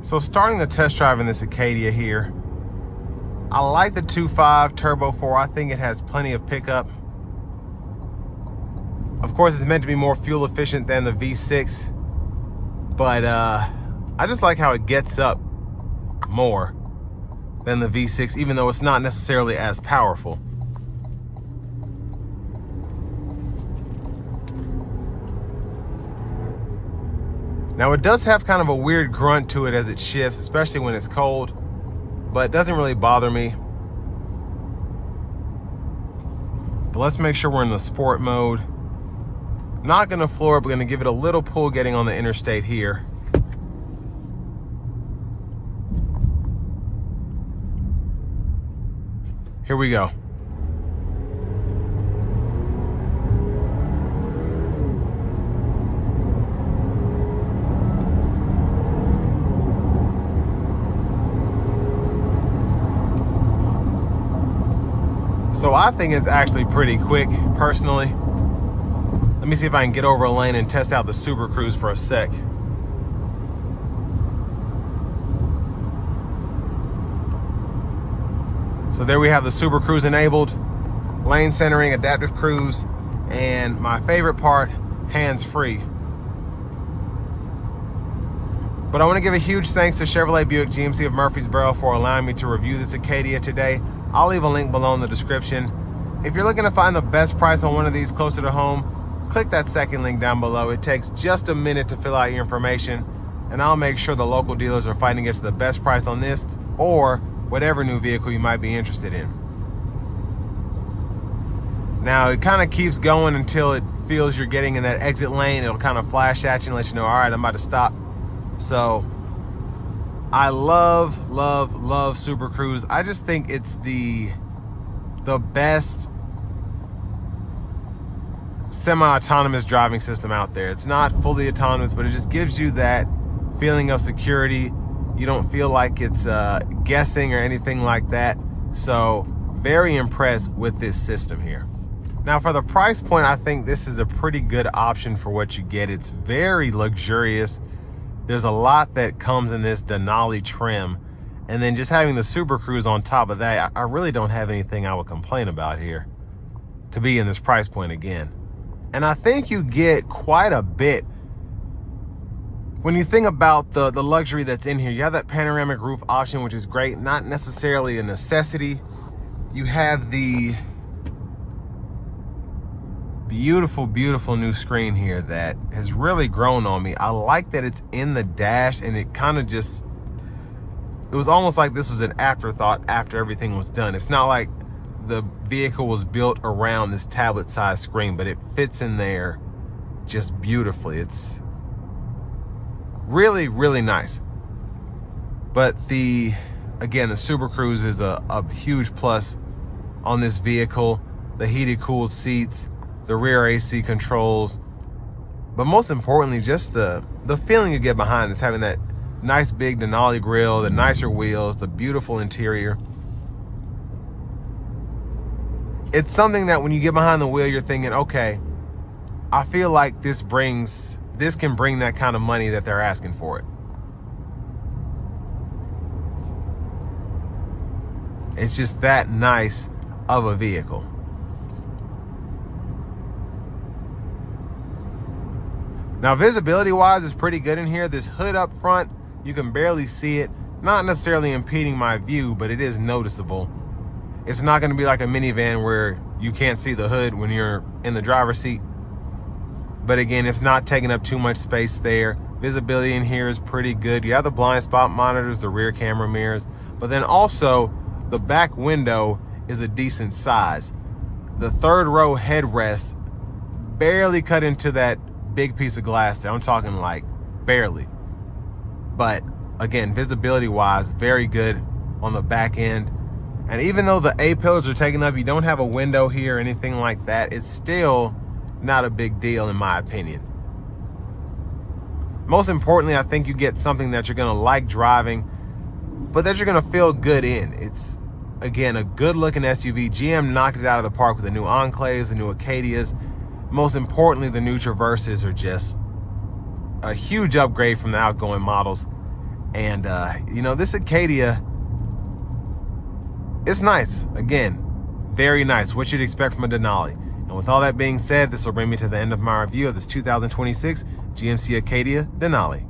So starting the test drive in this Acadia here, I like the 2.5 Turbo 4. I think it has plenty of pickup. Of course, it's meant to be more fuel efficient than the V6, but I just like how it gets up more than the V6, even though it's not necessarily as powerful. Now it does have kind of a weird grunt to it as it shifts, especially when it's cold, but it doesn't really bother me. But let's make sure we're in the sport mode. Not gonna floor it, but gonna give it a little pull getting on the interstate here. Here we go. So I think it's actually pretty quick, personally. Let me see if I can get over a lane and test out the Super Cruise for a sec. So there we have the Super Cruise enabled, lane centering, adaptive cruise, and my favorite part, hands-free. But I want to give a huge thanks to Chevrolet Buick GMC of Murfreesboro for allowing me to review this Acadia today. I'll leave a link below in the description. If you're looking to find the best price on one of these closer to home, click that second link down below. It takes just a minute to fill out your information, and I'll make sure the local dealers are fighting to get you the best price on this or whatever new vehicle you might be interested in. Now it kind of keeps going until it feels you're getting in that exit lane. It'll kind of flash at you and let you know, all right, I'm about to stop. So I love Super Cruise. I just think it's the best semi-autonomous driving system out there. It's not fully autonomous, but it just gives you that feeling of security. You don't feel like it's guessing or anything like that. So very impressed with this system here. Now for the price point, I think this is a pretty good option for what you get. It's very luxurious. There's a lot that comes in this Denali trim, and then just having the Super Cruise on top of that, I really don't have anything I would complain about here to be in this price point again. And I think you get quite a bit when you think about the luxury that's in here. You have that panoramic roof option, which is great, not necessarily a necessity. You have the beautiful new screen here that has really grown on me. I like that it's in the dash, and it kind of just, it was almost like this was an afterthought after everything was done. It's not like the vehicle was built around this tablet size screen, but it fits in there just beautifully. It's really nice. But again, the Super Cruise is a huge plus on this vehicle. The heated cooled seats, the rear AC controls, but most importantly, just the feeling you get behind this, having that nice big Denali grille, the nicer wheels, the beautiful interior. It's something that when you get behind the wheel, you're thinking, okay, I feel like this can bring that kind of money that they're asking for it. It's just that nice of a vehicle. Now visibility wise, it's pretty good in here. This hood up front, you can barely see it. Not necessarily impeding my view, but it is noticeable. It's not going to be like a minivan where you can't see the hood when you're in the driver's seat. But again, it's not taking up too much space there. Visibility in here is pretty good. You have the blind spot monitors, the rear camera mirrors, but then also the back window is a decent size. The third row headrest barely cut into that big piece of glass there. I'm talking like barely. But again, visibility wise, very good on the back end. And even though the A-pillars are taken up, you don't have a window here or anything like that, it's still not a big deal in my opinion. Most importantly, I think you get something that you're gonna like driving, but that you're gonna feel good in. It's, again, a good looking SUV. GM knocked it out of the park with the new Enclaves, the new Acadias. Most importantly, the new Traverses are just a huge upgrade from the outgoing models. And you know, this Acadia, it's nice. Again, very nice. What you'd expect from a Denali. And with all that being said, this will bring me to the end of my review of this 2026 GMC Acadia Denali.